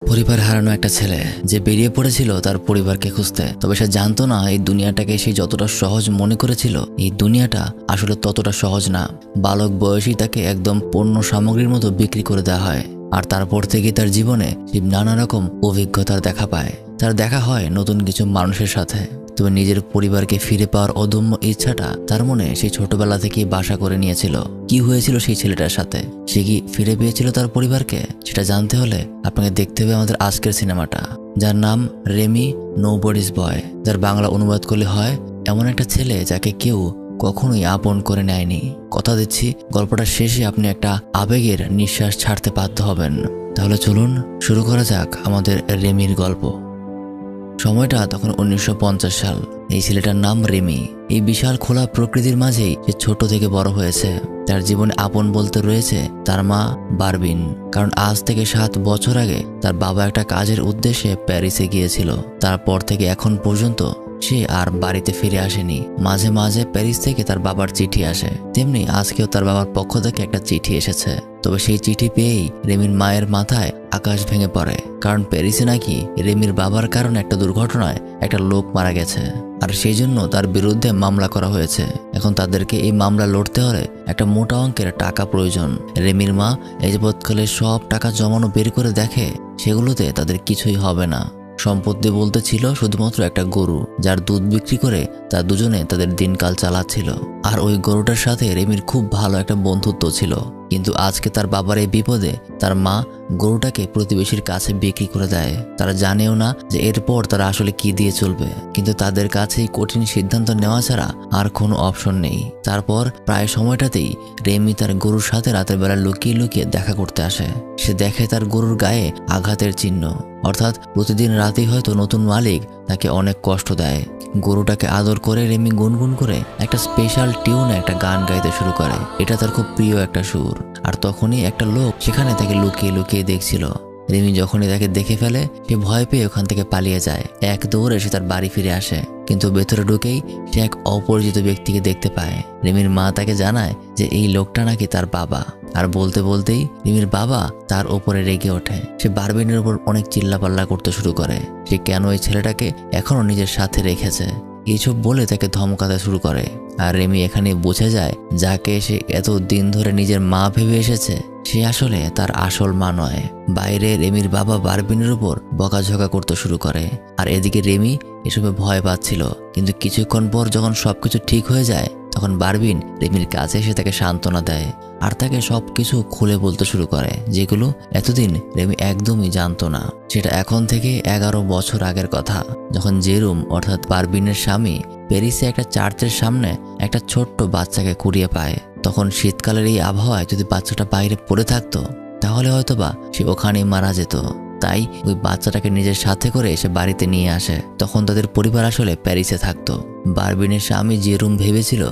পরিবার হারানো একটা ছেলে যে বেরিয়ে পড়েছিল তার পরিবারকে খুঁজতে। তবে সে জানতো না এই দুনিয়াটাকে সে যতটা সহজ মনে করেছিল এই দুনিয়াটা আসলে ততটা সহজ না। বালক বয়সী তাকে একদম পণ্য সামগ্রীর মতো বিক্রি করে দেওয়া হয়। আর তারপর থেকে তার জীবনে সে নানা রকম অভিজ্ঞতার দেখা পায়। তার দেখা হয় নতুন কিছু মানুষের সাথে। তবে নিজের পরিবারকে ফিরে পাওয়ার অদম্য ইচ্ছাটা তার মনে সেই ছোটবেলা থেকেই বাসা করে নিয়েছিল। কি হয়েছিল সেই ছেলেটার সাথে? সে কি ফিরে পেয়েছিল তার পরিবারকে? সেটা জানতে হলে আপনাকে দেখতে হবে আমাদের আজকের সিনেমাটা, যার নাম রেমি নোবডিজ বয়, যার বাংলা অনুবাদ করলে হয় এমন একটা ছেলে যাকে কেউ কখনোই আপন করে নেয়নি। কথা দিচ্ছি গল্পটার শেষে আপনি একটা আবেগের নিঃশ্বাস ছাড়তে বাধ্য হবেন। তাহলে চলুন শুরু করা যাক আমাদের রেমির গল্প। সময়টা তখন 1950 সাল। এই ছেলেটার নাম রেমি। এই বিশাল খোলা প্রকৃতির মাঝেই সে ছোট থেকে বড় হয়েছে। তার জীবনে আপন বলতে রয়েছে তার মা বারবিন, কারণ আজ থেকে 7 বছর আগে তার বাবা একটা কাজের উদ্দেশ্যে প্যারিসে গিয়েছিল। তারপর থেকে এখন পর্যন্ত সে আর বাড়িতে ফিরে আসেনি। মাঝে মাঝে প্যারিস থেকে তার বাবার চিঠি আসে, তেমনি আজকেও তার বাবার পক্ষ থেকে একটা চিঠি এসেছে। তবে সেই চিঠি পেয়েই রেমির মায়ের মাথায় আকাশ ভেঙে পড়ে, কারণ প্যারিসে নাকি রেমির বাবার কারণে একটা দুর্ঘটনায় একটা লোক মারা গেছে, আর সেই জন্য তার বিরুদ্ধে মামলা করা হয়েছে। এখন তাদেরকে এই মামলা লড়তে হলে একটা মোটা অঙ্কের টাকা প্রয়োজন। রেমির মা এই যাবৎকালে সব টাকা জমানো বের করে দেখে, সেগুলোতে তাদের কিছুই হবে না। সম্পত্তি বলতে ছিল শুধুমাত্র একটা গরু, যার দুধ বিক্রি করে তার দুজনে তাদের দিনকাল চালাচ্ছিল। আর ওই গরুটার সাথে রেমির খুব ভালো একটা বন্ধুত্ব ছিল। কিন্তু আজকে তার বাবার এই বিপদে তার মা গরুটাকে প্রতিবেশীর কাছে বিক্রি করে দেয়। তারা জানেও না যে এরপর তারা আসলে কি দিয়ে চলবে, কিন্তু তাদের কাছে এই কঠিন সিদ্ধান্ত নেওয়া ছাড়া আর কোনো অপশন নেই। তারপর প্রায় সময়টাতেই রেমি তার গরুর সাথে রাতের বেলা লুকিয়ে লুকিয়ে দেখা করতে আসে। সে দেখে তার গরুর গায়ে আঘাতের চিহ্ন, অর্থাৎ প্রতিদিন রাতেই হয়তো নতুন মালিক তাকে অনেক কষ্ট দেয়। গরুটাকে আদর করে রেমি গুনগুন করে একটা স্পেশাল টিউনে একটা গান গাইতে শুরু করে। এটা তার খুব প্রিয় একটা সুর। আর তখনই একটা লোক সেখানে তাকে লুকিয়ে লুকিয়ে দেখছিল। রেমি যখনই তাকে দেখে ফেলে সে ভয় পেয়ে ওখান থেকে পালিয়ে যায়। এক দৌড়ে সে তার বাড়ি ফিরে আসে, কিন্তু ভেতরে ঢুকেই সে এক অপরিচিত ব্যক্তিকে দেখতে পায়। রেমির মা তাকে জানায় যে এই লোকটা নাকি তার বাবা। আর বলতে বলতেই রিমির বাবা তার ওপরে রেগে ওঠে। সে বারবিনের উপর অনেক চিল্লাপাল্লা করতে শুরু করে। সে কেন এই ছেলেটাকে এখনো নিজের সাথে রেখেছে এইসব বলে তাকে ধমকাতে শুরু করে। আর রেমি এখানে বুঝে যায় যাকে সে এত দিন ধরে নিজের মা ভেবে এসেছে সে আসলে তার আসল মা নয়। বাইরে রেমির বাবা বারবিনের উপর বকাঝকা করতে শুরু করে। আর এদিকে রেমি এসবে ভয় পাচ্ছিল। কিন্তু কিছুক্ষণ পর যখন সবকিছু ঠিক হয়ে যায় তখন বারবিন রেমির কাছে এসে তাকে সান্ত্বনা দেয় আর তাকে সবকিছু খুলে বলতে শুরু করে, যেগুলো এতদিন রেমি একদমই জানতো না। সেটা এখন থেকে 11 বছর আগের কথা, যখন জেরুম অর্থাৎ বারবিনের স্বামী প্যারিসে একটা চার্চের সামনে একটা ছোট্ট বাচ্চাকে কুড়িয়ে পায়। তখন শীতকালের এই আবহাওয়ায় যদি বাচ্চাটা বাইরে পড়ে থাকতো তাহলে হয়তোবা সে ওখানেই মারা যেত। তাই ওই বাচ্চাটাকে নিজের সাথে করে এসে বাড়িতে নিয়ে আসে। তখন তাদের পরিবার আসলে প্যারিসে থাকতো। বারবিনের স্বামী জেরুম ভেবেছিল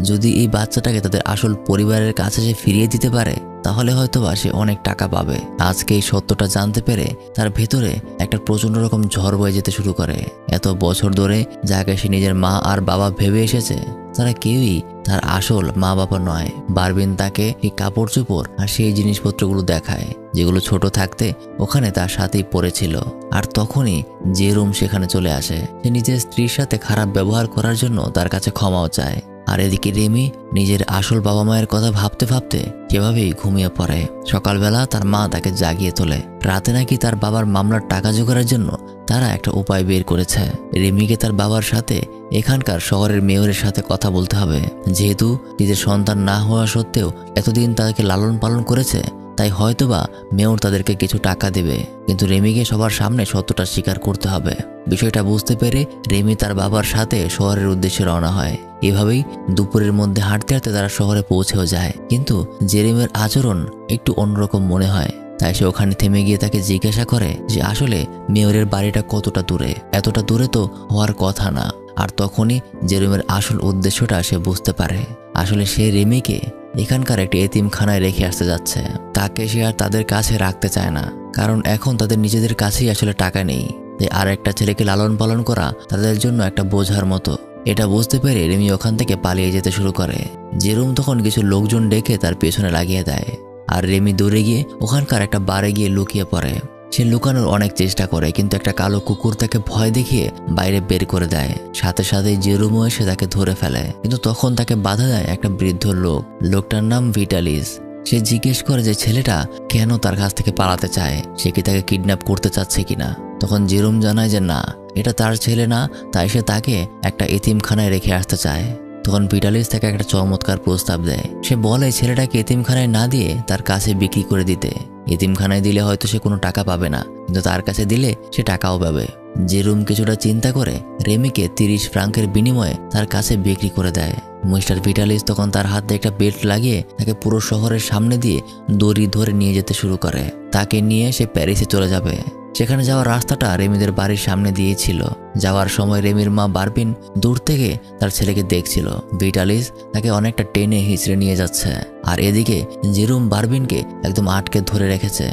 যদি এই বাচ্চাটাকে তাদের আসল পরিবারের কাছে সে ফিরিয়ে দিতে পারে তাহলে হয়তোবা সে অনেক টাকা পাবে। আজকে এই সত্যটা জানতে পেরে তার ভেতরে একটা প্রচন্ড রকম ঝড় বয়ে যেতে শুরু করে। এত বছর ধরে যাকে সে নিজের মা আর বাবা ভেবে এসেছে তারা কেউই তার আসল মা বাবা নয়। বারবিন তাকে এই কাপড় চোপড় আর সেই জিনিসপত্রগুলো দেখায় যেগুলো ছোট থাকতে ওখানে তার সাথেই পড়েছিল। আর তখনই জেরুম সেখানে চলে আসে। সে নিজের স্ত্রীর সাথে খারাপ ব্যবহার করার জন্য তার কাছে ক্ষমাও চায়। আর এদিকে রেমি নিজের আসল বাবা মায়ের কথা ভাবতে ভাবতে সেভাবেই ঘুমিয়ে পড়ে। সকালবেলা তার মা তাকে জাগিয়ে তোলে। রাতে নাকি তার বাবার মামলার টাকা জোগাড়ের জন্য তারা একটা উপায় বের করেছে। রেমিকে তার বাবার সাথে এখানকার শহরের মেয়রের সাথে কথা বলতে হবে। যেহেতু নিজের সন্তান না হওয়া সত্ত্বেও এতদিন তাদেরকে লালন পালন করেছে, তাই হয়তোবা মেয়র তাদেরকে কিছু টাকা দেবে। কিন্তু রেমিকে সবার সামনে সত্যটা স্বীকার করতে হবে। বিষয়টা বুঝতে পেরে রেমি তার বাবার সাথে শহরের উদ্দেশ্যে রওনা হয়। এভাবেই দুপুরের মধ্যে হাঁটতে হাঁটতে তারা শহরে পৌঁছেও যায়। কিন্তু জেরেমের আচরণ একটু অন্যরকম মনে হয়। তাই সে ওখানে থেমে গিয়ে তাকে জিজ্ঞাসা করে যে আসলে মেয়রের বাড়িটা কতটা দূরে। এতটা দূরে তো হওয়ার কথা না। আর তখনই জেরেমের আসল উদ্দেশ্যটা সে বুঝতে পারে। আসলে সে রেমিকে এখানকার একটি এতিমখানায় রেখে আসতে যাচ্ছে। তাকে সে আর তাদের কাছে রাখতে চায় না, কারণ এখন তাদের নিজেদের কাছেই আসলে টাকা নেই। তাই আর একটা ছেলেকে লালন পালন করা তাদের জন্য একটা বোঝার মতো। এটা বুঝতে পেরে রেমি ওখান থেকে পালিয়ে যেতে শুরু করে। জেরুম তখন কিছু লোকজন ডেকে তার পেছনে লাগিয়ে দেয়। আর রেমি দৌড়ে গিয়ে ওখানকার একটা বারে গিয়ে লুকিয়ে পড়ে। সে লুকানোর অনেক চেষ্টা করে, কিন্তু একটা কালো কুকুর তাকে ভয় দেখিয়ে বাইরে বের করে দেয়। সাথে সাথেই জেরোমও এসে তাকে ধরে ফেলে, কিন্তু তখন তাকে বাধা দেয় একটা বৃদ্ধ লোক। লোকটার নাম ভিটালিস। সে জিজ্ঞেস করে যে ছেলেটা কেন তার কাছ থেকে পালাতে চায়, সে কি তাকে কিডন্যাপ করতে চাচ্ছে কিনা। তখন জেরোম জানায় যে না, এটা তার ছেলে না, তাই সে তাকে একটা এতিমখানায় রেখে আসতে চায়। তখন ভিটালিস তাকে একটা চমৎকার প্রস্তাব দেয়। সে বলে ছেলেটাকে এতিমখানায় না দিয়ে তার কাছে বিক্রি করে দিতে। এতিমখানায় দিলে হয়তো সে কোনো টাকা পাবে না, কিন্তু তার কাছে দিলে সে টাকাও পাবে। জেরোম কিছুটা চিন্তা করে রেমিকে 30 ফ্রাঙ্কের বিনিময়ে তার কাছে বিক্রি করে দেয়। মিস্টার ভিটালিস তখন তার হাতে একটা বেল্ট লাগিয়ে তাকে পুরো শহরের সামনে দিয়ে দড়ি ধরে নিয়ে যেতে শুরু করে। তাকে নিয়ে সে প্যারিসে চলে যাবে। সেখানে যাওয়ার রাস্তাটা রেমিদের বাড়ির সামনে দিয়েই ছিল। যাওয়ার সময় রেমির মা বারবিন দূর থেকে তার ছেলেকে দেখছিল। ভিটালিস তাকে অনেকটা টেনে হিঁচড়ে নিয়ে যাচ্ছে, আর এদিকে জেরোম বারবিনকে একদম আটকে ধরে রেখেছে।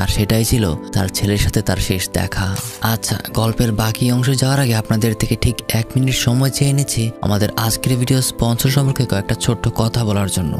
আর সেটাই ছিল তার ছেলের সাথে তার শেষ দেখা। আচ্ছা, গল্পের বাকি অংশে যাওয়ার আগে আপনাদের থেকে ঠিক 1 মিনিট সময় চেয়ে নিচ্ছি আমাদের আজকের ভিডিও স্পন্সর সম্পর্কে কয়েকটা ছোট্ট কথা বলার জন্য।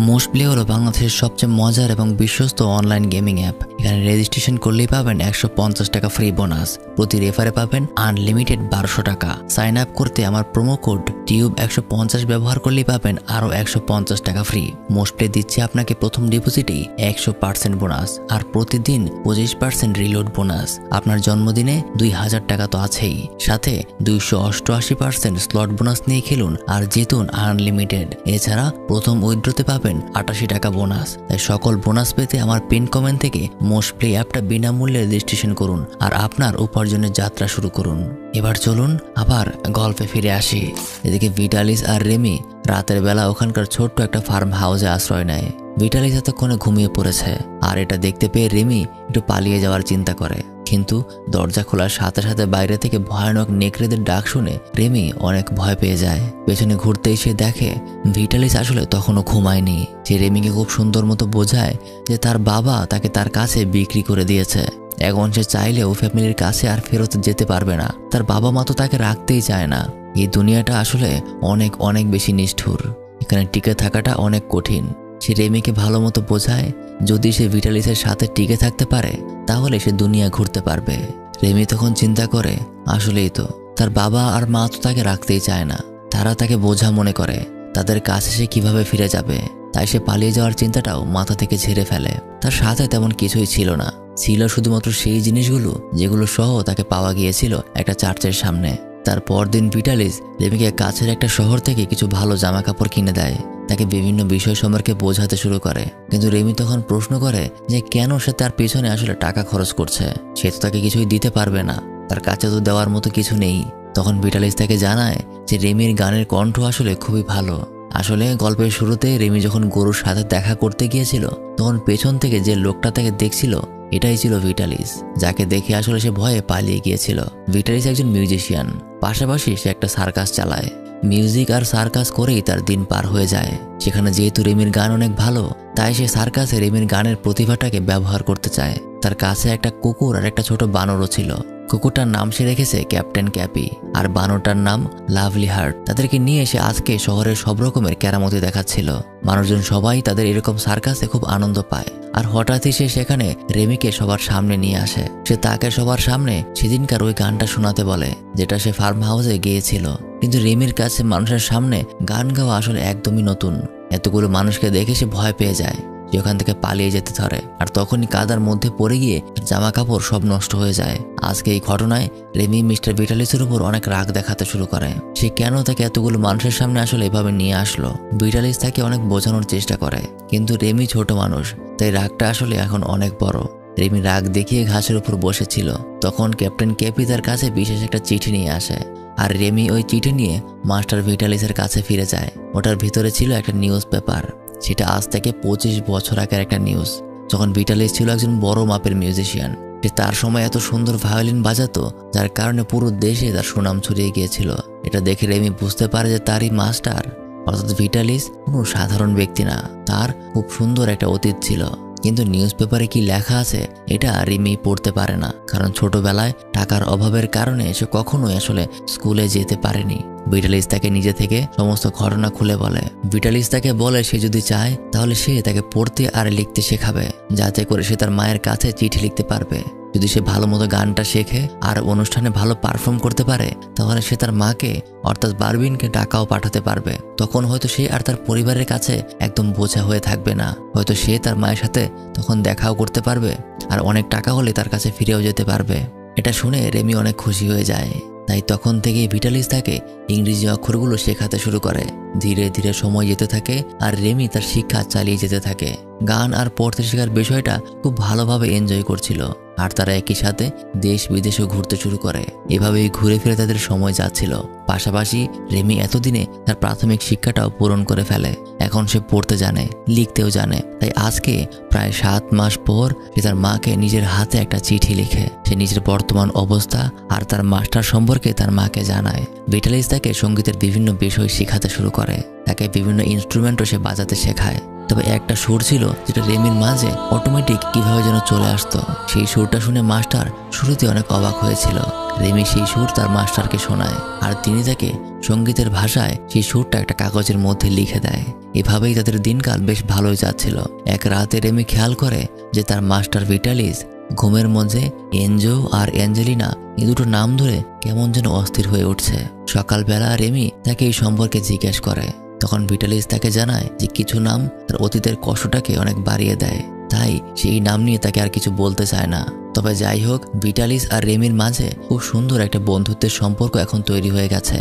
মোস্টপ্লে হলো বাংলাদেশের সবচেয়ে মজার এবং বিশ্বস্ত অনলাইন গেমিং অ্যাপ। এখানে রেজিস্ট্রেশন করলেই পাবেন 150 টাকা ফ্রি বোনাস, প্রতি রেফারে পাবেন আনলিমিটেড 1200 টাকা। সাইন আপ করতে আমার প্রোমো কোড টিউব 150 ব্যবহার করলেই পাবেন আরও 150 টাকা ফ্রি। মোস্টপ্লে দিচ্ছে আপনাকে প্রথম ডিপোজিটেই 100% বোনাস, আর প্রতিদিন 25% রিলোড বোনাস। আপনার জন্মদিনে 2000 টাকা তো আছেই, সাথে 288% স্লট বোনাস নিয়ে খেলুন আর জিতুন আনলিমিটেড। এছাড়া প্রথম উইথড্রতে পাবেন 88 টাকা বোনাস। তাই সকল বোনাস পেতে আমার পিন কমেন্ট থেকে মোস্টপ্লে অ্যাপটা বিনামূল্যে রেজিস্ট্রেশন করুন আর আপনার উপার্জনের যাত্রা শুরু করুন। এবার চলুন আবার গল্পে ফিরে আসি। এদিকে ভিটালিস আর রেমি রাতের বেলা ওখানকার ছোট্ট একটা ফার্ম হাউসে আশ্রয় নেয়। ভিটালিস এতক্ষণে ঘুমিয়ে পড়েছে, আর এটা দেখতে পেয়ে রেমি একটু পালিয়ে যাওয়ার চিন্তা করে, কিন্তু দরজা খোলার সাথে সাথে বাইরে থেকে ভয়ানক নেকড়েদের ডাক শুনে রেমি অনেক ভয় পেয়ে যায়। পেছনে ঘুরতেই সে দেখে ভিটালিস আসলে তখনও ঘুমায়নি। সে রেমিকে খুব সুন্দর মতো বোঝায় যে তার বাবা তাকে তার কাছে বিক্রি করে দিয়েছে। এখন সে চাইলেও ফ্যামিলির কাছে আর ফেরত যেতে পারবে না। তার বাবা মা তো তাকে রাখতেই চায় না। এই দুনিয়াটা আসলে অনেক অনেক বেশি নিষ্ঠুর, এখানে টিকে থাকাটা অনেক কঠিন। সে রেমিকে ভালো মতো বোঝায় যদি সে ভিটালিসের সাথে টিকে থাকতে পারে তাহলে সে দুনিয়া ঘুরতে পারবে। রেমি তখন চিন্তা করে আসলেই তো তার বাবা আর মা তো তাকে রাখতেই চায় না, তারা তাকে বোঝা মনে করে। তাদের কাছে সে কিভাবে ফিরে যাবে, তাই সে পালিয়ে যাওয়ার চিন্তাটাও মাথা থেকে ঝেড়ে ফেলে। তার সাথে তেমন কিছুই ছিল না, ছিল শুধুমাত্র সেই জিনিসগুলো যেগুলো সহ তাকে পাওয়া গিয়েছিল একটা চার্চের সামনে। তার পরদিন ভিটালিস রেমিকে কাছের একটা শহর থেকে কিছু ভালো জামা কাপড় কিনে দেয়, তাকে বিভিন্ন বিষয় সম্পর্কে বোঝাতে শুরু করে। কিন্তু রেমি তখন প্রশ্ন করে যে কেন সে তার পেছনে আসলে টাকা খরচ করছে, সে তো তাকে কিছুই দিতে পারবে না, তার কাছে তো দেওয়ার মতো কিছু নেই। তখন ভিটালিস তাকে জানায় যে রেমির গানের কণ্ঠ আসলে খুবই ভালো। আসলে গল্পের শুরুতে রেমি যখন গরুর সাথে দেখা করতে গিয়েছিল তখন পেছন থেকে যে লোকটা তাকে দেখছিল এটাই ছিল ভিটালিস, যাকে দেখে আসলে সে ভয়ে পালিয়ে গিয়েছিল। ভিটালিস একজন মিউজিশিয়ান, পাশাপাশি সে একটা সার্কাস চালায়। মিউজিক আর সার্কাস করেই তার দিন পার হয়ে যায়। সেখানে যেহেতু রেমির গান অনেক ভালো, তাই সে সার্কাসে রেমির গানের প্রতিভাটাকে ব্যবহার করতে চায়। তার কাছে একটা কুকুর আর একটা ছোট বানরও ছিল। কুকুরটার নাম সে রেখেছে ক্যাপ্টেন ক্যাপি, আর বানরটার নাম লাভলি হার্ট। তাদেরকে নিয়ে এসে আজকে শহরের সব রকমের কেরামতি দেখাচ্ছিল। মানুষজন সবাই তাদের এরকম সার্কাসে খুব আনন্দ পায়। আর হঠাৎই সে সেখানে রেমিকে সবার সামনে নিয়ে আসে। সে তাকে সবার সামনে সেদিনকার ওই গানটা শোনাতে বলে যেটা সে ফার্ম হাউসে গিয়েছিল। কিন্তু রেমির কাছে মানুষের সামনে গান গাওয়া আসলে একদমই নতুন। এতগুলো মানুষকে দেখে সে ভয় পেয়ে যায়, যে ওখান থেকে পালিয়ে যেতে ধরে। আর তখনই কাদার মধ্যে পড়ে গিয়ে জামা কাপড় সব নষ্ট হয়ে যায়। আজকে এই ঘটনায় রেমি মিস্টার ভিটালিসের উপর অনেক রাগ দেখাতে শুরু করে। সে কেন তাকে এতগুলো মানুষের সামনে আসলে এভাবে নিয়ে আসলো। ভিটালিস তাকে অনেক বোঝানোর চেষ্টা করে, কিন্তু রেমি ছোট মানুষ, তাই রাগটা আসলে এখন অনেক বড়। রেমি রাগ দেখিয়ে ঘাসের উপর বসেছিল। তখন ক্যাপ্টেন ক্যাপি তার কাছে বিশেষ একটা চিঠি নিয়ে আসে, আর রেমি ওই চিঠি নিয়ে মাস্টার ভিটালিসের কাছে ফিরে যায়। ওটার ভিতরে ছিল একটা নিউজ পেপার, সেটা আজ থেকে 25 বছর আগের একটা নিউজ, যখন ভিটালিস ছিল একজন বড় মাপের মিউজিশিয়ান। সে তার সময় এত সুন্দর ভায়োলিন বাজাতো যার কারণে পুরো দেশে তার সুনাম ছড়িয়ে গিয়েছিল। এটা দেখে রেমি বুঝতে পারে যে তারই মাস্টার অর্থাৎ ভিটালিস কোনো সাধারণ ব্যক্তি না, তার খুব সুন্দর একটা অতীত ছিল। কিন্তু নিউজ পেপারে কি লেখা আছে এটা রেমি পড়তে পারে না। কারণ ছোটবেলায় টাকার অভাবের কারণে সে কখনোই আসলে স্কুলে যেতে পারেনি। ভিটালিস তাকে নিজে থেকে সমস্ত ঘটনা খুলে বলে। ভিটালিস তাকে বলে সে যদি চায় তাহলে সে তাকে পড়তে আর লিখতে শেখাবে, যাতে করে সে তার মায়ের কাছে চিঠি লিখতে পারবে। যদি সে ভালো মতো গানটা শেখে আর অনুষ্ঠানে ভালো পারফর্ম করতে পারে তাহলে সে তার মাকে অর্থাৎ বারবিনকে টাকাও পাঠাতে পারবে। তখন হয়তো সে আর তার পরিবারের কাছে একদম বোঝা হয়ে থাকবে না। হয়তো সে তার মায়ের সাথে তখন দেখাও করতে পারবে আর অনেক টাকা হলে তার কাছে ফিরেও যেতে পারবে। এটা শুনে রেমি অনেক খুশি হয়ে যায়। তাই তখন থেকেই ভিটালিস তাকে ইংরেজি অক্ষরগুলো শেখাতে শুরু করে। ধীরে ধীরে সময় যেতে থাকে আর রেমি তার শিক্ষা চালিয়ে যেতে থাকে। গান আর পড়তে শেখার বিষয়টা খুব ভালোভাবে এনজয় করছিল আর তারা একই সাথে দেশ বিদেশেও ঘুরতে শুরু করে। এভাবেই ঘুরে ফিরে তাদের সময় যাচ্ছিল। পাশাপাশি রেমি এতদিনে তার প্রাথমিক শিক্ষাটাও পূরণ করে ফেলে। এখন সে পড়তে জানে, লিখতেও জানে। তাই আজকে প্রায় 7 মাস পর সে তার মাকে নিজের হাতে একটা চিঠি লিখে সে নিজের বর্তমান অবস্থা আর তার মাস্টার সম্পর্কে তার মাকে জানায়। ভিটালিস তাকে সঙ্গীতের বিভিন্ন বিষয় শেখাতে শুরু করে। তাকে বিভিন্ন ইনস্ট্রুমেন্টও সে বাজাতে শেখায়। তবে একটা সুর ছিল যেটা রেমির মাঝে অটোমেটিক কিভাবে যেন চলে আসতো। সেই সুরটা শুনে মাস্টার শুরুতে অনেক অবাক হয়েছিল। রেমি সেই সুর তার মাস্টারকে শোনায় আর তিনি তাকে সঙ্গীতের ভাষায় সেই সুরটা একটা কাগজের মধ্যে লিখে দেয়। এভাবেই তাদের দিনকাল বেশ ভালোই যাচ্ছিল। এক রাতে রেমি খেয়াল করে যে তার মাস্টার ভিটালিস ঘুমের মধ্যে এনজো আর অ্যাঞ্জেলিনা এই দুটো নাম ধরে কেমন যেন অস্থির হয়ে উঠছে। সকালবেলা রেমি তাকে এই সম্পর্কে জিজ্ঞেস করে। তখন ভিটালিস তাকে জানায় যে কিছু নাম তার অতীতের কষ্টটাকে অনেক বাড়িয়ে দেয়, তাই সেই নাম নিয়ে তাকে আর কিছু বলতে চায় না। তবে যাই হোক, ভিটালিস আর রেমির মাঝে খুব সুন্দর একটা বন্ধুত্বের সম্পর্ক এখন তৈরি হয়ে গেছে।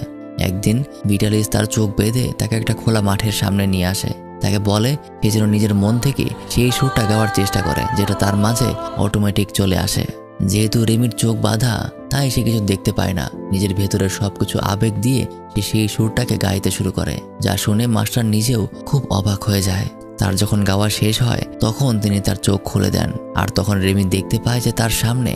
একদিন ভিটালিস তার চোখ বেঁধে তাকে একটা খোলা মাঠের সামনে নিয়ে আসে। তাকে বলে সে যেন নিজের মন থেকে সেই সুরটা গাওয়ার চেষ্টা করে যেটা তার মাঝে অটোমেটিক চলে আসে। যেহেতু রেমির চোখ বাঁধা তাই সে কিছু দেখতে পায় না। নিজের ভেতরের সবকিছু আবেগ দিয়ে সে সেই সুরটাকে গাইতে শুরু করে, যা শুনে মাস্টার নিজেও খুব অবাক হয়ে যায়। তার যখন গাওয়া শেষ হয় তখন তিনি তার চোখ খুলে দেন আর তখন রেমি দেখতে পায় যে তার সামনে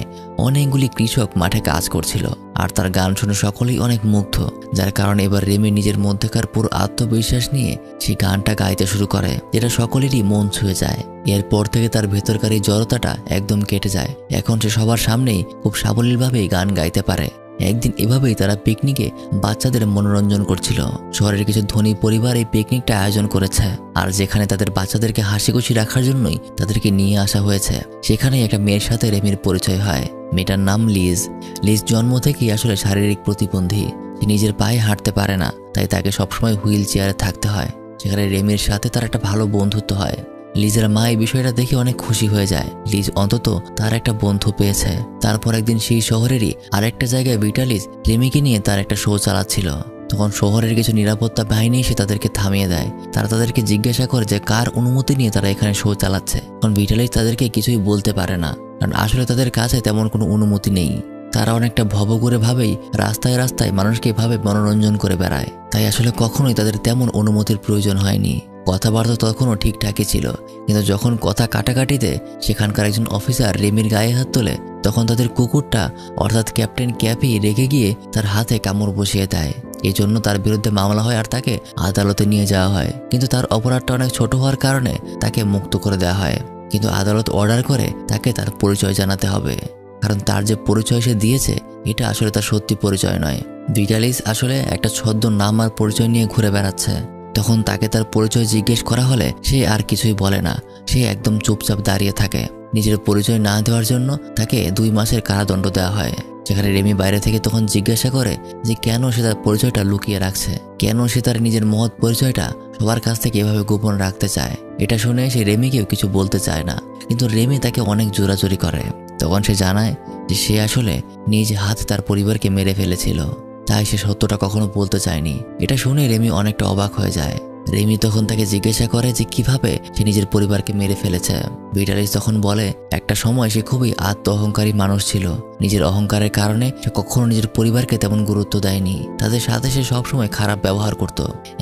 অনেকগুলি কৃষক মাঠে কাজ করছিল আর তার গান শুনে সকলেই অনেক মুগ্ধ, যার কারণে এবার রেমি নিজের মধ্যেকার পুরো আত্মবিশ্বাস নিয়ে সেই গানটা গাইতে শুরু করে, যেটা সকলেরই মন ছুঁয়ে যায়। এরপর থেকে তার ভেতরকার এই জড়তাটা একদম কেটে যায়। এখন সে সবার সামনেই খুব সাবলীলভাবেই গান গাইতে পারে। একদিন এভাবেই তারা পিকনিকে বাচ্চাদের মনোরঞ্জন করছিল। শহরের কিছু ধনী পরিবার এই পিকনিকটা আয়োজন করেছে আর যেখানে তাদের বাচ্চাদেরকে হাসি খুশি রাখার জন্যই তাদেরকে নিয়ে আসা হয়েছে। সেখানেই একটা মেয়ের সাথে রেমির পরিচয় হয়। মেয়েটার নাম লিজ। লিজ জন্ম থেকেই আসলে শারীরিক প্রতিবন্ধী। সে নিজের পায়ে হাঁটতে পারে না, তাই তাকে সবসময় হুইল চেয়ারে থাকতে হয়। সেখানে রেমির সাথে তার একটা ভালো বন্ধুত্ব হয়। লিজের মা এই বিষয়টা দেখে অনেক খুশি হয়ে যায়। লিজ অন্তত তার একটা বন্ধু পেয়েছে। তারপর একদিন সেই শহরেরই আরেকটা জায়গায় ভিটালিস রেমিকে নিয়ে তার একটা শো চালাচ্ছিল। তখন শহরের কিছু নিরাপত্তা বাহিনী এসে তাদেরকে থামিয়ে দেয়। তারা তাদেরকে জিজ্ঞাসা করে যে কার অনুমতি নিয়ে তারা এখানে শো চালাচ্ছে। তখন ভিটালিস তাদেরকে কিছুই বলতে পারে না, কারণ আসলে তাদের কাছে তেমন কোনো অনুমতি নেই। তারা অনেকটা ভবঘুরে ভাবেই রাস্তায় রাস্তায় মানুষকে এভাবে মনোরঞ্জন করে বেড়ায়, তাই আসলে কখনোই তাদের তেমন অনুমতির প্রয়োজন হয়নি। কথাবার্তা তখনও ঠিকঠাকই ছিল, কিন্তু যখন কথা কাটাকাটিতে সেখানকার একজন অফিসার রেমির গায়ে হাত তোলে তখন তাদের কুকুরটা অর্থাৎ ক্যাপ্টেন ক্যাপি রেগে গিয়ে তার হাতে কামড় বসিয়ে দেয়। এই জন্য তার বিরুদ্ধে মামলা হয় আর তাকে আদালতে নিয়ে যাওয়া হয়। কিন্তু তার অপরাধটা অনেক ছোট হওয়ার কারণে তাকে মুক্ত করে দেওয়া হয়। কিন্তু আদালত অর্ডার করে তাকে তার পরিচয় জানাতে হবে, কারণ তার যে পরিচয় সে দিয়েছে এটা আসলে তার সত্যি পরিচয় নয়। ভিটালিস আসলে একটা ছদ্ম নাম আর পরিচয় নিয়ে ঘুরে বেড়াচ্ছে। তখন তাকে তার পরিচয় জিজ্ঞেস করা হলে সে আর কিছুই বলে না। সে একদম চুপচাপ দাঁড়িয়ে থাকে। নিজের পরিচয় না দেওয়ার জন্য তাকে 2 মাসের কারাদণ্ড দেওয়া হয়। যেখানে রেমি বাইরে থেকে তখন জিজ্ঞাসা করে যে কেন সে তার পরিচয়টা লুকিয়ে রাখছে, কেন সে তার নিজের মহৎ পরিচয়টা সবার কাছ থেকে এভাবে গোপন রাখতে চায়। এটা শুনে সে রেমিকেও কিছু বলতে চায় না, কিন্তু রেমি তাকে অনেক জোরাজোরি করে। তখন সে জানায় যে সে আসলে নিজ হাতে তার পরিবারকে মেরে ফেলেছিল, তাই সে সত্যটা কখনো বলতে চায়নি। এটা শুনে রেমি অনেকটা অবাক হয়ে যায়। রেমি তখন তাকে জিজ্ঞাসা করে যে কিভাবে সে নিজের পরিবারকে মেরে ফেলেছে। ভিটালিস তখন বলে একটা সময় সে খুবই আত্ম অহংকারী মানুষ ছিল। নিজের অহংকারের কারণে সে কখনো নিজের পরিবারকে তেমন গুরুত্ব দেয়নি। তাদের সাথে সে সবসময় খারাপ ব্যবহার করত।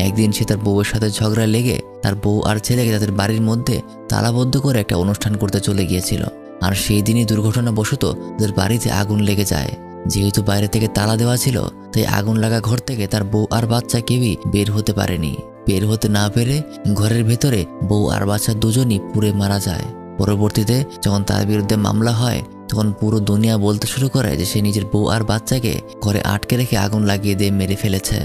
একদিন সে তার বউয়ের সাথে ঝগড়া লেগে তার বউ আর ছেলেকে তাদের বাড়ির মধ্যে তালাবদ্ধ করে একটা অনুষ্ঠান করতে চলে গিয়েছিল। আর সেই দিনই দুর্ঘটনাবশত তাদের বাড়িতে আগুন লেগে যায়। যেহেতু বাইরে থেকে তালা দেওয়া ছিল তাই আগুন লাগা ঘর থেকে তার বউ আর বাচ্চা কেউই বের হতে পারেনি। বের হতে না পেরে ঘরের ভেতরে বউ আর বাচ্চা দুজনই পুড়ে মারা যায়। পরবর্তীতে যখন তার বিরুদ্ধে মামলা হয় তখন পুরো দুনিয়া বলতে শুরু করে যে সে নিজের বউ আর বাচ্চাকে ঘরে আটকে রেখে আগুন লাগিয়ে দিয়ে মেরে ফেলেছে।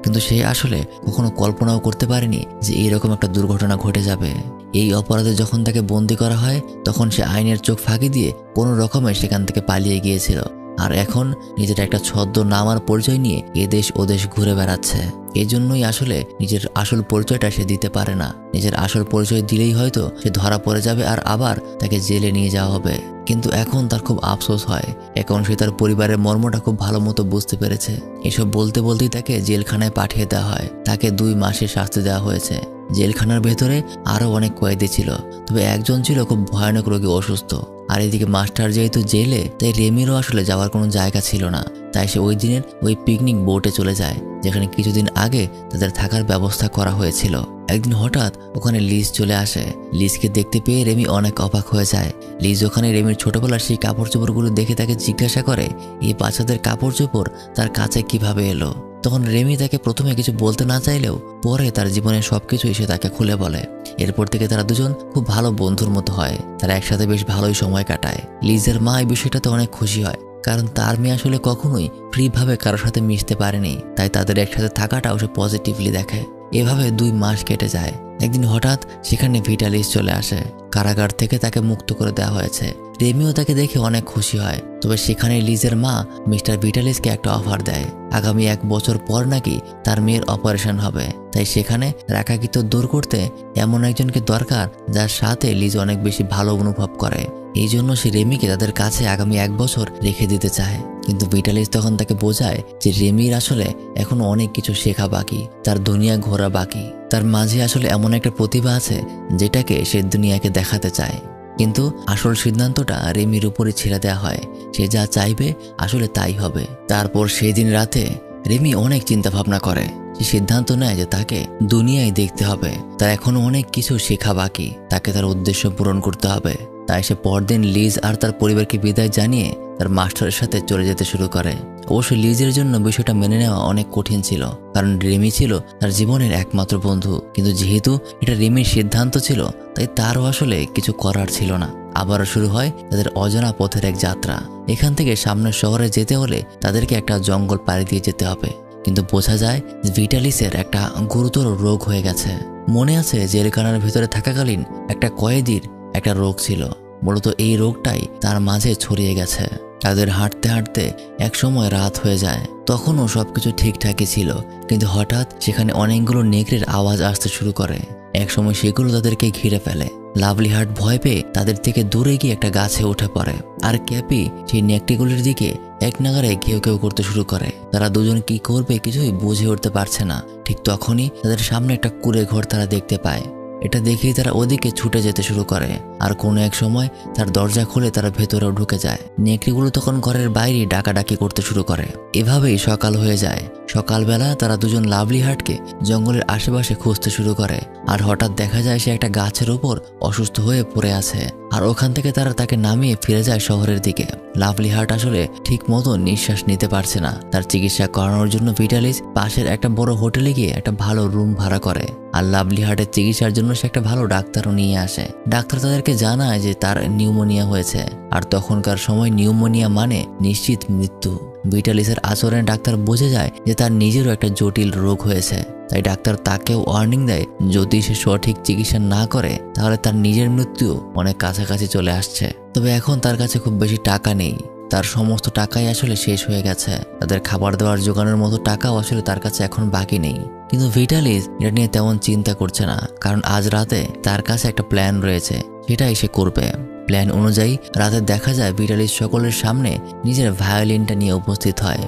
কিন্তু সে আসলে কখনো কল্পনাও করতে পারেনি যে এইরকম একটা দুর্ঘটনা ঘটে যাবে। এই অপরাধে যখন তাকে বন্দি করা হয় তখন সে আইনের চোখ ফাঁকি দিয়ে কোনো রকমে সেখান থেকে পালিয়ে গিয়েছিল, আর এখন নিজের একটা ছদ্ম নাম আর পরিচয় নিয়ে এদেশ ওদেশ ঘুরে বেড়াচ্ছে। এই জন্যই আসলে নিজের আসল পরিচয়টা সে দিতে পারে না। নিজের আসল পরিচয় দিলেই হয়তো সে ধরা পড়ে যাবে আর আবার তাকে জেলে নিয়ে যাওয়া হবে। কিন্তু এখন তার খুব আফসোস হয়, এখন সে তার পরিবারের মর্মটা খুব ভালো মতো বুঝতে পেরেছে। এসব বলতে বলতেই তাকে জেলখানায় পাঠিয়ে দেওয়া হয়। তাকে 2 মাসের শাস্তি দেওয়া হয়েছে। জেলখানার ভেতরে আরও অনেক কয়েদি ছিল, তবে একজন ছিল খুব ভয়ানক রোগী, অসুস্থ। আর এদিকে মাস্টার যেহেতু জেলে, তাই রেমিরও আসলে যাওয়ার কোনো জায়গা ছিল না। তাই সে ওই দিনের ওই পিকনিক বোটে চলে যায়, যেখানে কিছুদিন আগে তাদের থাকার ব্যবস্থা করা হয়েছিল। একদিন হঠাৎ ওখানে লিজ চলে আসে। লিজকে দেখতে পেয়ে রেমি অনেক অবাক হয়ে যায়। লিজ ওখানে রেমির ছোটবেলার সেই কাপড় চোপড়গুলো দেখে তাকে জিজ্ঞাসা করে এই বাচ্চাদের কাপড় চোপড় তার কাছে কিভাবে এলো। তখন রেমি তাকে প্রথমে কিছু বলতে না চাইলেও পরে তার জীবনের সবকিছুই সে তাকে খুলে বলে। এরপর থেকে তারা দুজন খুব ভালো বন্ধুর মতো হয়। তারা একসাথে বেশ ভালোই সময় কাটায়। লিজের মা এই বিষয়টাতে অনেক খুশি হয়, কারণ তার মেয়ে আসলে কখনোই ফ্রিভাবে কারোর সাথে মিশতে পারেনি, তাই তাদের একসাথে থাকাটাও সে পজিটিভলি দেখে। এভাবে 2 মাস কেটে যায়। একদিন হঠাৎ সেখানে ভিটালিস চলে আসে। কারাগার থেকে তাকে মুক্ত করে দেওয়া হয়েছে। রেমিও তাকে দেখে অনেক খুশি হয়। তবে সেখানে লিজের মা মিস্টার ভিটালিসকে একটা অফার দেয়, আগামী 1 বছর পর নাকি তার মেয়ের অপারেশন হবে। তাই সেখানে একাকিত্ব দূর করতে এমন একজনকে দরকার যার সাথে লিজ অনেক বেশি ভালো অনুভব করে। এই জন্য সে রেমিকে তাদের কাছে আগামী 1 বছর রেখে দিতে চায়। কিন্তু ভিটালিস তখন তাকে বোঝায় যে রেমির আসলে এখনো অনেক কিছু শেখা বাকি, তার দুনিয়া ঘোরা বাকি। তার মাঝে আসলে এমন একটা প্রতিভা আছে যেটাকে সে দুনিয়াকে দেখাতে চায়। কিন্তু আসল সিদ্ধান্তটা রেমির উপরই ছেড়ে দেওয়া হয়। সে যা চাইবে আসলে তাই হবে। তারপর সেদিন রাতে রেমি অনেক চিন্তা ভাবনা করে। সে সিদ্ধান্ত নেয় যে তাকে দুনিয়ায় দেখতে হবে। তার এখনো অনেক কিছু শেখা বাকি, তাকে তার উদ্দেশ্য পূরণ করতে হবে। তাই সে পরদিন লিজ আর তার পরিবারকে বিদায় জানিয়ে তার মাস্টারের সাথে চলে যেতে শুরু করে। অবশ্য লিজের জন্য বিষয়টা মেনে নেওয়া অনেক কঠিন ছিল, কারণ রেমি ছিল তার জীবনের একমাত্র বন্ধু। কিন্তু যেহেতু এটা রেমির সিদ্ধান্ত ছিল, তাই তারও আসলে কিছু করার ছিল না। আবারও শুরু হয় তাদের অজানা পথের এক যাত্রা। এখান থেকে সামনের শহরে যেতে হলে তাদেরকে একটা জঙ্গল পাড়ি দিয়ে যেতে হবে। কিন্তু বোঝা যায় ভিটালিসের একটা গুরুতর রোগ হয়ে গেছে। মনে আছে জেলখানার ভিতরে থাকাকালীন একটা কয়েদির একটা রোগ ছিল। মূলত এই রোগটাই তার মাঝে ছড়িয়ে গেছে। তাদের হাঁটতে হাঁটতে এক সময় রাত হয়ে যায়। তখনও সবকিছু ঠিকঠাকই ছিল, কিন্তু হঠাৎ সেখানে অনেকগুলো নেকড়ের আওয়াজ আসতে শুরু করে। একসময় সেগুলো তাদেরকে ঘিরে ফেলে। লাভলি হার্ট ভয় পেয়ে তাদের থেকে দূরে গিয়ে একটা গাছে উঠে পড়ে, আর ক্যাপি সেই নেকড়েগুলির দিকে এক নাগারে ঘেউ ঘেউ করতে শুরু করে। তারা দুজন কি করবে কিছুই বুঝে উঠতে পারছে না। ঠিক তখনই তাদের সামনে একটা কুঁড়ে ঘর তারা দেখতে পায়। এটা দেখেই তারা ওদিকে ছুটে যেতে শুরু করে, আর কোনো এক সময় তার দরজা খুলে তারা ভেতরেও ঢুকে যায়। নেকড়েগুলো তখন ঘরের বাইরে ডাকাডাকি করতে শুরু করে। এভাবেই সকাল হয়ে যায়। সকালবেলা তারা দুজন লাভলি হার্টকে জঙ্গলের আশেপাশে খুঁজতে শুরু করে, আর হঠাৎ দেখা যায় সে একটা গাছের উপর অসুস্থ হয়ে পড়ে আছে। আর ওখান থেকে তারা তাকে নামিয়ে ফিরে যায় শহরের দিকে। লাভলি হার্ট আসলে ঠিক মতো নিঃশ্বাস নিতে পারছে না। তার চিকিৎসা করানোর জন্য ভিটালিস পাশের একটা বড় হোটেলে গিয়ে একটা ভালো রুম ভাড়া করে, আর লাভলি হার্টের চিকিৎসার জন্য সে একটা ভালো ডাক্তারও নিয়ে আসে। ডাক্তার তাদেরকে জানায় যে তার নিউমোনিয়া হয়েছে, আর তখনকার সময় নিউমোনিয়া মানে নিশ্চিত মৃত্যু। ভিটালিসের আচরণে ডাক্তার বুঝে যায় যে তার নিজেরও একটা জটিল রোগ হয়েছে। তাই ডাক্তার তাকেও ওয়ার্নিং দেয়, যদি সে সঠিক চিকিৎসা না করে তাহলে তার নিজের মৃত্যু অনেক কাছাকাছি চলে আসছে। তবে এখন তার কাছে খুব বেশি টাকা নেই। তার সমস্ত টাকাই আসলে শেষ হয়ে গেছে। তাদের খাবার দেওয়ার জোগানোর মতো টাকাও আসলে তার কাছে এখন বাকি নেই। কিন্তু ভিটালিস এটা নিয়ে তেমন চিন্তা করছে না, কারণ আজ রাতে তার কাছে একটা প্ল্যান রয়েছে, সেটাই সে করবে। প্ল্যান অনুযায়ী রাতে দেখা যায় ভিটালিস সকলের সামনে নিজের ভায়োলিনটা নিয়ে উপস্থিত হয়।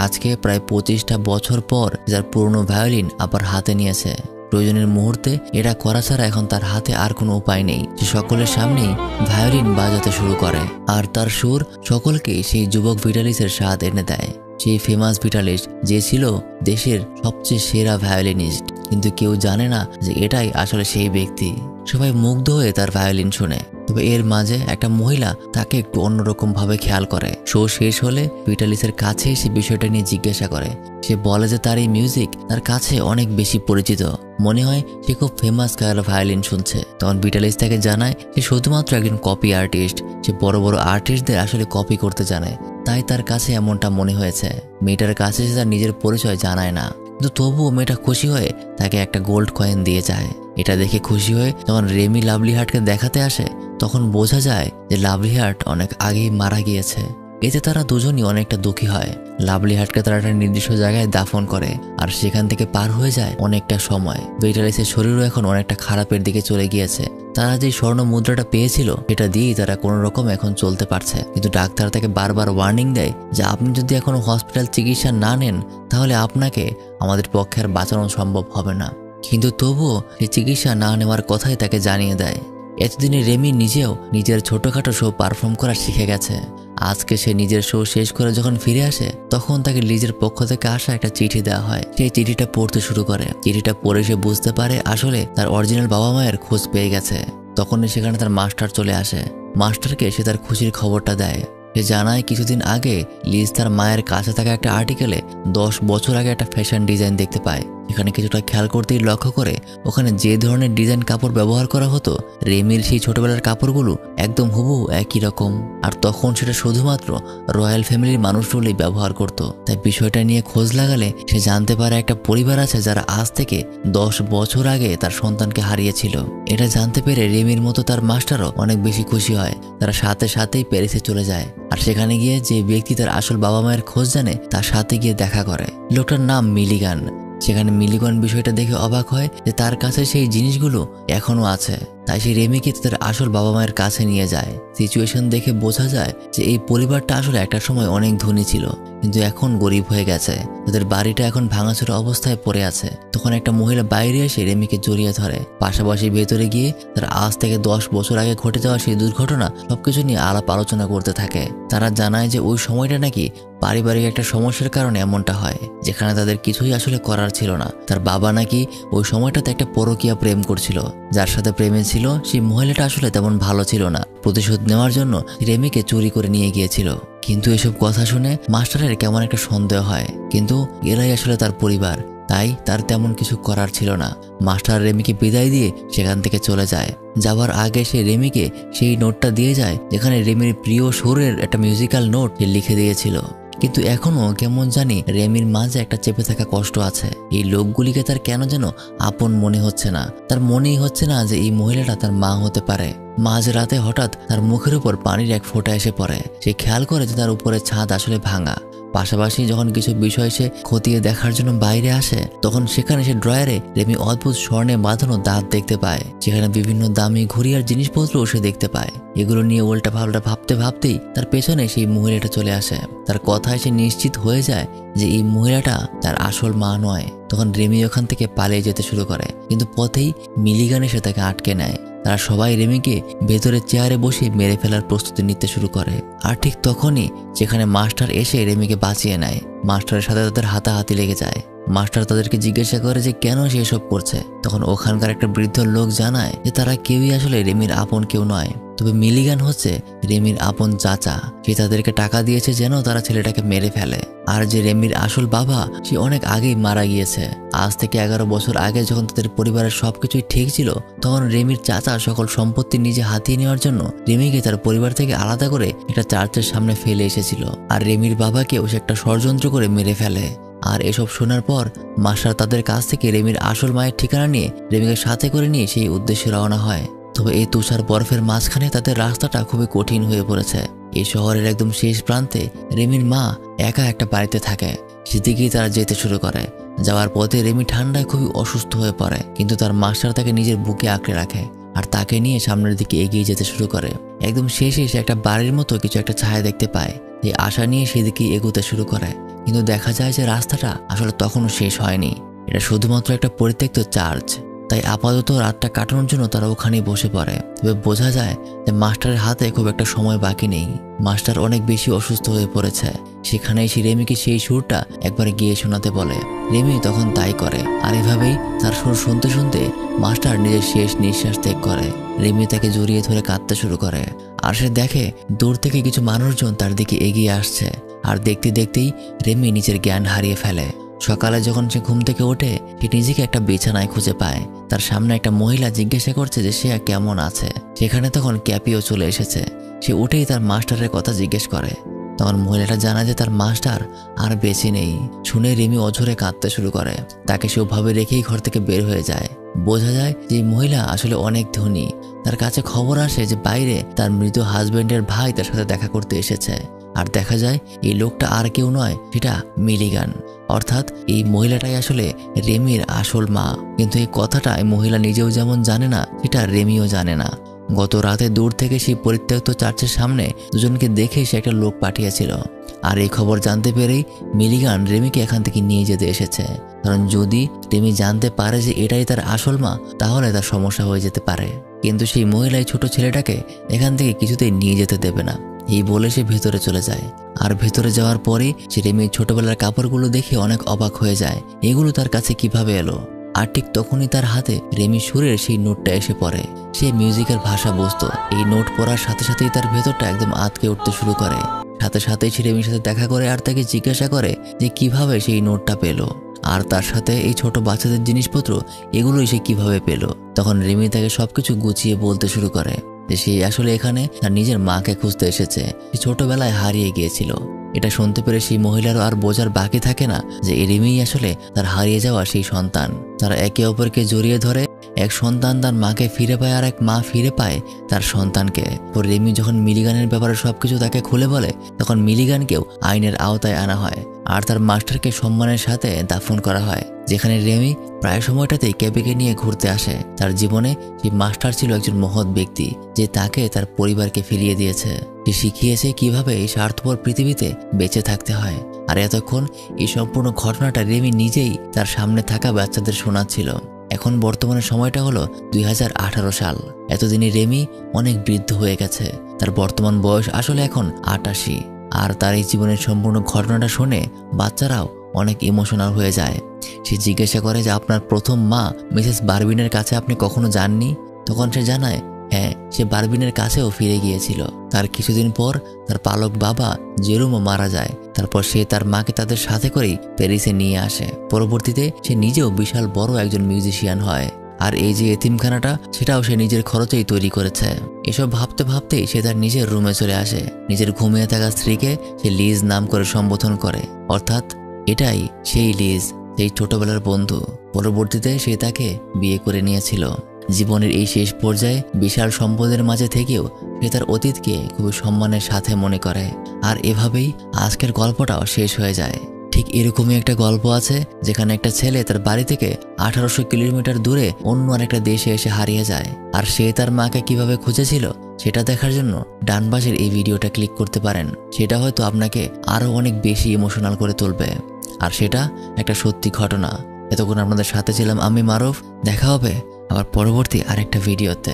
আজকে প্রায় 25টা বছর পর যার পুরনো ভায়োলিন আবার হাতে নিয়েছে। প্রয়োজনের মুহূর্তে এটা করা ছাড়া এখন তার হাতে আর কোনো উপায় নেই। সে সকলের সামনেই ভায়োলিন বাজাতে শুরু করে, আর তার সুর সকলকেই সেই যুবক ভিটালিসের স্বাদ এনে দেয়। সেই ফেমাস ভিটালিস যে ছিল দেশের সবচেয়ে সেরা ভায়োলিনিস্ট, কিন্তু কেউ জানে না যে এটাই আসলে সেই ব্যক্তি। সবাই মুগ্ধ হয়ে তার ভায়োলিন শুনে। তবে এর মাঝে একটা মহিলা তাকে একটু অন্যরকম ভাবে খেয়াল করে। শো শেষ হলে ভিটালিসের কাছে এসে বিষয়টা নিয়ে জিজ্ঞাসা করে। সে বলে যে তার এই মিউজিক তার কাছে অনেক বেশি পরিচিত, মনে হয় সে খুব ফেমাস কারো ভায়োলিন শুনছে। তখন ভিটালিস তাকে জানায় সে শুধুমাত্র একজন কপি আর্টিস্ট, সে বড় বড় আর্টিস্টদের আসলে কপি করতে জানে, তাই তার কাছে এমনটা মনে হয়েছে। মেয়েটার কাছে সে তার নিজের পরিচয় জানায় না, কিন্তু তবুও মেয়েটা খুশি হয়ে তাকে একটা গোল্ড কয়েন দিয়ে যায়। এটা দেখে খুশি হয়ে যখন রেমি লাভলি হার্টকে দেখাতে আসে তখন বোঝা যায় যে লাভলি হার্ট অনেক আগেই মারা গিয়েছে। এতে তারা দুজনই অনেকটা দুঃখী হয়। লাভলি হার্টকে তারা একটা নির্দিষ্ট জায়গায় দাফন করে, আর সেখান থেকে পার হয়ে যায় অনেকটা সময়। ভিটালিসের শরীরও এখন অনেকটা খারাপের দিকে চলে গিয়েছে। তারা যে স্বর্ণ মুদ্রাটা পেয়েছিল সেটা দিয়েই তারা কোনো রকম এখন চলতে পারছে, কিন্তু ডাক্তার তাকে বারবার ওয়ার্নিং দেয় যে আপনি যদি এখনো হসপিটাল চিকিৎসা না নেন তাহলে আপনাকে আমাদের পক্ষে আর বাঁচানো সম্ভব হবে না। কিন্তু তবুও সে চিকিৎসা না নেওয়ার কথাই তাকে জানিয়ে দেয়। এতদিনে রেমি নিজেও নিজের ছোটখাটো শো পারফর্ম করা শিখে গেছে। আজকে সে নিজের শো শেষ করে যখন ফিরে আসে তখন তাকে লিজের পক্ষ থেকে আসা একটা চিঠি দেওয়া হয়। সেই চিঠিটা পড়তে শুরু করে। চিঠিটা পড়ে সে বুঝতে পারে আসলে তার অরিজিনাল বাবা মায়ের খোঁজ পেয়ে গেছে। তখনই সেখানে তার মাস্টার চলে আসে। মাস্টারকে সে তার খুশির খবরটা দেয়। সে জানায় কিছুদিন আগে লিজ তার মায়ের কাছে থাকা একটা আর্টিকেলে 10 বছর আগে একটা ফ্যাশন ডিজাইন দেখতে পায়। এখানে কিছুটা খেয়াল করতেই লক্ষ্য করে ওখানে যে ধরনের ডিজাইন কাপড় ব্যবহার করা হতো রেমির সেই ছোটবেলার কাপড়গুলো একদম হুবহু একই রকম, আর তখন সেটা শুধুমাত্র রয়্যাল ফ্যামিলির মানুষগুলোই ব্যবহার করত। তাই বিষয়টা নিয়ে খোঁজ লাগালে সে জানতে পারে একটা পরিবার আছে যারা আজ থেকে 10 বছর আগে তার সন্তানকে হারিয়েছিল। এটা জানতে পেরে রেমির মতো তার মাস্টারও অনেক বেশি খুশি হয়। তারা সাথে সাথেই প্যারিসে চলে যায়, আর সেখানে গিয়ে যে ব্যক্তি তার আসল বাবা মায়ের খোঁজ জানে তার সাথে গিয়ে দেখা করে। লোকটার নাম মিলিগান। সেখানে মিলিগান বিষয়টা দেখে অবাক হয় যে তার কাছে সেই জিনিসগুলো এখনো আছে। তাই সে রেমিকে তাদের আসল বাবা মায়ের কাছে নিয়ে যায়। সিচুয়েশন দেখে বোঝা যায় যে এই পরিবারটা আসলে একটা সময় অনেক ধনী ছিল, কিন্তু এখন গরিব হয়ে গেছে। তাদের বাড়িটা এখন ভাঙাচোরা অবস্থায় পড়ে আছে। তখন একটা মহিলা বাইরে এসে রেমিকে জড়িয়ে ধরে। পাশাপাশি ভেতরে গিয়ে তারা আজ থেকে 10 বছর আগে ঘটে যাওয়া সেই দুর্ঘটনা সবকিছু নিয়ে আলাপ আলোচনা করতে থাকে। তারা জানায় যে ওই সময়টা নাকি পারিবারিক একটা সমস্যার কারণে এমনটা হয়, যেখানে তাদের কিছুই আসলে করার ছিল না। তার বাবা নাকি ওই সময়টাতে একটা পরকীয়া প্রেম করছিল। যার সাথে প্রেমে ছিল সেই মহিলাটা আসলে তেমন ভালো ছিল না। প্রতিশোধ নেওয়ার জন্য রেমিকে চুরি করে নিয়ে গিয়েছিল। কিন্তু এসব কথা শুনে মাস্টারের কেমন একটা সন্দেহ হয়, কিন্তু এরাই আসলে তার পরিবার, তাই তার তেমন কিছু করার ছিল না। মাস্টার রেমিকে বিদায় দিয়ে সেখান থেকে চলে যায়। যাবার আগে সে রেমিকে সেই নোটটা দিয়ে যায় যেখানে রেমির প্রিয় সুরের একটা মিউজিক্যাল নোট সে লিখে দিয়েছিল। কিন্তু এখনো কেমন জানি রেমির মাঝে একটা চেপে থাকা কষ্ট আছে। এই লোকগুলিকে তার কেন যেন আপন মনে হচ্ছে না। তার মনেই হচ্ছে না যে এই মহিলাটা তার মা হতে পারে। মাঝ রাতে হঠাৎ তার মুখের উপর পানির এক ফোঁটা এসে পড়ে। সে খেয়াল করে যে তার উপরে ছাদ আসলে ভাঙা। পাশাপাশি যখন কিছু বিষয় সে খতিয়ে দেখার জন্য বাইরে আসে তখন সেখানে সে ড্রয়ারে রেমি অদ্ভুত স্বর্ণে বাঁধানো দাঁত দেখতে পায়। সেখানে বিভিন্ন দামি ঘড়ি আর জিনিসপত্রও সে দেখতে পায়। এগুলো নিয়ে উল্টা পাল্টা ভাবতে ভাবতেই তার পেছনে সেই মহিলাটা চলে আসে। তার কথায় সে নিশ্চিত হয়ে যায় যে এই মহিলাটা তার আসল মা নয়। তখন রেমি ওখান থেকে পালিয়ে যেতে শুরু করে, কিন্তু পথেই মিলিগান এসে তাকে আটকে নেয়। তারা সবাই রেমিকে ভেতরে চেয়ারে বসে মেরে ফেলার প্রস্তুতি নিতে শুরু করে। আর ঠিক তখনই সেখানে মাস্টার এসে রেমিকে বাঁচিয়ে নেয়। মাস্টারের সাথে তাদের হাতাহাতি লেগে যায়। মাস্টার তাদেরকে জিজ্ঞাসা করে যে কেন সে এসব করছে। তখন ওখানকার একটা বৃদ্ধ লোক জানায় যে তারা কেউই আসলে রেমির আপন কেউ নয়, তবে মিলিগান হচ্ছে রেমির আপন চাচা। সে তাদেরকে টাকা দিয়েছে যেন তারা ছেলেটাকে মেরে ফেলে। আর যে রেমির আসল বাবা সে অনেক আগেই মারা গিয়েছে। আজ থেকে 11 বছর আগে যখন তাদের পরিবারের সবকিছুই ঠিক ছিল তখন রেমির চাচা সকল সম্পত্তি নিজে হাতিয়ে নেওয়ার জন্য রেমিকে তার পরিবার থেকে আলাদা করে একটা চার্চের সামনে ফেলে এসেছিল। আর রেমির বাবাকেও সে একটা ষড়যন্ত্র করে মেরে ফেলে। আর এসব শোনার পর মাস্টার তাদের কাছ থেকে রেমির আসল মায়ের ঠিকানা নিয়ে রেমিকে সাথে করে নিয়ে সেই উদ্দেশ্যে রওনা হয়। তবে এই তুষার বরফের মাঝখানে তাদের রাস্তাটা খুবই কঠিন হয়ে পড়েছে। এই শহরের একদম শেষ প্রান্তে রেমির মা একা একটা বাড়িতে থাকে। সেদিকেই তারা যেতে শুরু করে। যাওয়ার পথে রেমি ঠান্ডায় খুবই অসুস্থ হয়ে পড়ে, কিন্তু তার মাস্টার তাকে নিজের বুকে আঁকড়ে রাখে আর তাকে নিয়ে সামনের দিকে এগিয়ে যেতে শুরু করে। একদম শেষে সে একটা বাড়ির মতো কিছু একটা ছায়া দেখতে পায়। এই আশা নিয়ে সেদিকেই এগোতে শুরু করে, কিন্তু দেখা যায় যে রাস্তাটা আসলে তখনও শেষ হয়নি। এটা শুধুমাত্র একটা পরিত্যক্ত চার্চ। তাই আপাতত রাতটা কাটানোর জন্য তারা ওখানেই বসে পড়ে। তবে বোঝা যায় যে মাস্টারের হাতে খুব একটা সময় বাকি নেই। মাস্টার অনেক বেশি অসুস্থ হয়ে পড়েছে। সেখানেই সে রেমিকে সেই সুরটা একবার গিয়ে শোনাতে বলে। রেমি তখন তাই করে, আর এভাবেই তার সুর শুনতে শুনতে মাস্টার নিজের শেষ নিঃশ্বাস ত্যাগ করে। রেমি তাকে জড়িয়ে ধরে কাঁদতে শুরু করে, আর সে দেখে দূর থেকে কিছু মানুষজন তার দিকে এগিয়ে আসছে। আর দেখতে দেখতেই রেমি নিজের জ্ঞান হারিয়ে ফেলে। সকালে যখন সে ঘুম থেকে ওঠে, সে নিজেকে একটা বিছানায় খুঁজে পায়। তার সামনে একটা মহিলা জিজ্ঞাসা করছে যে সে কেমন আছে। সেখানে তখন ক্যাপিও চলে এসেছে। সে উঠেই তার মাস্টারের কথা জিজ্ঞেস করে। তখন মহিলাটা জানায় যে তার মাস্টার আর বেঁচে নেই। শুনে রেমি অঝরে কাঁদতে শুরু করে। তাকে সে ওভাবে রেখেই ঘর থেকে বের হয়ে যায়। বোঝা যায় যে মহিলা আসলে অনেক ধনী। তার কাছে খবর আসে যে বাইরে তার মৃত হাজবেন্ডের ভাই তার সাথে দেখা করতে এসেছে। আর দেখা যায় এই লোকটা আর কেউ নয়, সেটা মিলিগান। অর্থাৎ এই মহিলাটাই আসলে রেমির আসল মা। কিন্তু এই কথাটা এই মহিলা নিজেও যেমন জানে না, সেটা রেমিও জানে না। গত রাতে দূর থেকে সেই পরিত্যক্ত চার্চের সামনে দুজনকে দেখে সে একটা লোক পাঠিয়েছিল। আর এই খবর জানতে পেরেই মিলিগান রেমিকে এখান থেকে নিয়ে যেতে এসেছে। কারণ যদি রেমি জানতে পারে যে এটাই তার আসল মা, তাহলে তার সমস্যা হয়ে যেতে পারে। কিন্তু সেই মহিলা এই ছোট ছেলেটাকে এখান থেকে কিছুতেই নিয়ে যেতে দেবে না। এই বলে সে ভেতরে চলে যায়। আর ভেতরে যাওয়ার পরে সে রেমির ছোটবেলার কাপড়গুলো দেখে অনেক অবাক হয়ে যায়, এগুলো তার কাছে কিভাবে এলো। আর ঠিক তখনই তার হাতে রেমি সুরের সেই নোটটা এসে পড়ে। সে মিউজিকের ভাষা বুঝতো। এই নোট পড়ার সাথে সাথেই তার ভেতরটা একদম আঁতকে উঠতে শুরু করে। সাথে সাথেই সে রেমির সাথে দেখা করে আর তাকে জিজ্ঞাসা করে যে কিভাবে সেই নোটটা পেল, আর তার সাথে এই ছোট বাচ্চাদের জিনিসপত্র এগুলোই সে কিভাবে পেল। তখন রেমি তাকে সবকিছু গুছিয়ে বলতে শুরু করে যে সে আসলে এখানে তার নিজের মাকে খুঁজতে এসেছে। সে ছোটবেলায় হারিয়ে গিয়েছিল। এটা শুনতে পেরে সেই মহিলারও আর বোঝার বাকি থাকে না যে রেমিই আসলে তার হারিয়ে যাওয়া সেই সন্তান। তারা একে অপরকে জড়িয়ে ধরে। এক সন্তান তার মাকে ফিরে পায়, আর এক মা ফিরে পায় তার সন্তানকে। পরে রেমি যখন মিলিগানের ব্যাপারে সবকিছু তাকে খুলে বলে, তখন মিলিগানকেও আইনের আওতায় আনা হয় আর তার মাস্টারকে সম্মানের সাথে দাফন করা হয়। যেখানে রেমি প্রায় সময়টাতেই ক্যাবিকে নিয়ে ঘুরতে আসে। তার জীবনে সেই মাস্টার ছিল একজন মহৎ ব্যক্তি, যে তাকে তার পরিবারকে ফিরিয়ে দিয়েছে। সে শিখিয়েছে কিভাবে এই স্বার্থপর পৃথিবীতে বেঁচে থাকতে হয়। আর এতক্ষণ এই সম্পূর্ণ ঘটনাটা রেমি নিজেই তার সামনে থাকা বাচ্চাদের শোনাচ্ছিল। এখন বর্তমানে সময়টা হলো 2018 সাল। এতদিনে রেমি অনেক বৃদ্ধ হয়ে গেছে। তার বর্তমান বয়স আসলে এখন 88। আর তার এই জীবনের সম্পূর্ণ ঘটনাটা শুনে বাচ্চারাও অনেক ইমোশনাল হয়ে যায়। সে জিজ্ঞাসা করে যে আপনার প্রথম মা মিসেস বারবিনের কাছে আপনি কখনো যাননি? তখন সে জানায় হ্যাঁ, সে বারবিনের কাছেও ফিরে গিয়েছিল। তার কিছুদিন পর তার পালক বাবা জেরুমও মারা যায়। তারপর সে তার মাকে তাদের সাথে করেই প্যারিসে নিয়ে আসে। পরবর্তীতে সে নিজেও বিশাল বড় একজন মিউজিশিয়ান হয়। আর এই যে এতিমখানাটা, সেটাও সে নিজের খরচেই তৈরি করেছে। এসব ভাবতে ভাবতেই সে তার নিজের রুমে চলে আসে। নিজের ঘুমিয়ে থাকা স্ত্রীকে সে লিজ নাম করে সম্বোধন করে। অর্থাৎ এটাই সেই লিজ, সেই ছোটবেলার বন্ধু। পরবর্তীতে সে তাকে বিয়ে করে নিয়েছিল। জীবনের এই শেষ পর্যায়ে বিশাল সম্পদের মাঝে থেকেও সে তার অতীতকে খুবই সম্মানের সাথে মনে করে। আর এভাবেই আজকের গল্পটাও শেষ হয়ে যায়। ঠিক এরকমই একটা গল্প আছে, যেখানে একটা ছেলে তার বাড়ি থেকে 1800 কিলোমিটার দূরে অন্য আরেকটা দেশে এসে হারিয়ে যায়। আর সে তার মাকে কিভাবে খুঁজেছিল সেটা দেখার জন্য ডান পাশের এই ভিডিওটা ক্লিক করতে পারেন। সেটা হয়তো আপনাকে আরো অনেক বেশি ইমোশনাল করে তুলবে। আর সেটা একটা সত্যি ঘটনা। এতক্ষণ আপনাদের সাথে ছিলাম আমি মারুফ। দেখা হবে আবার পরবর্তী আরেকটা ভিডিওতে।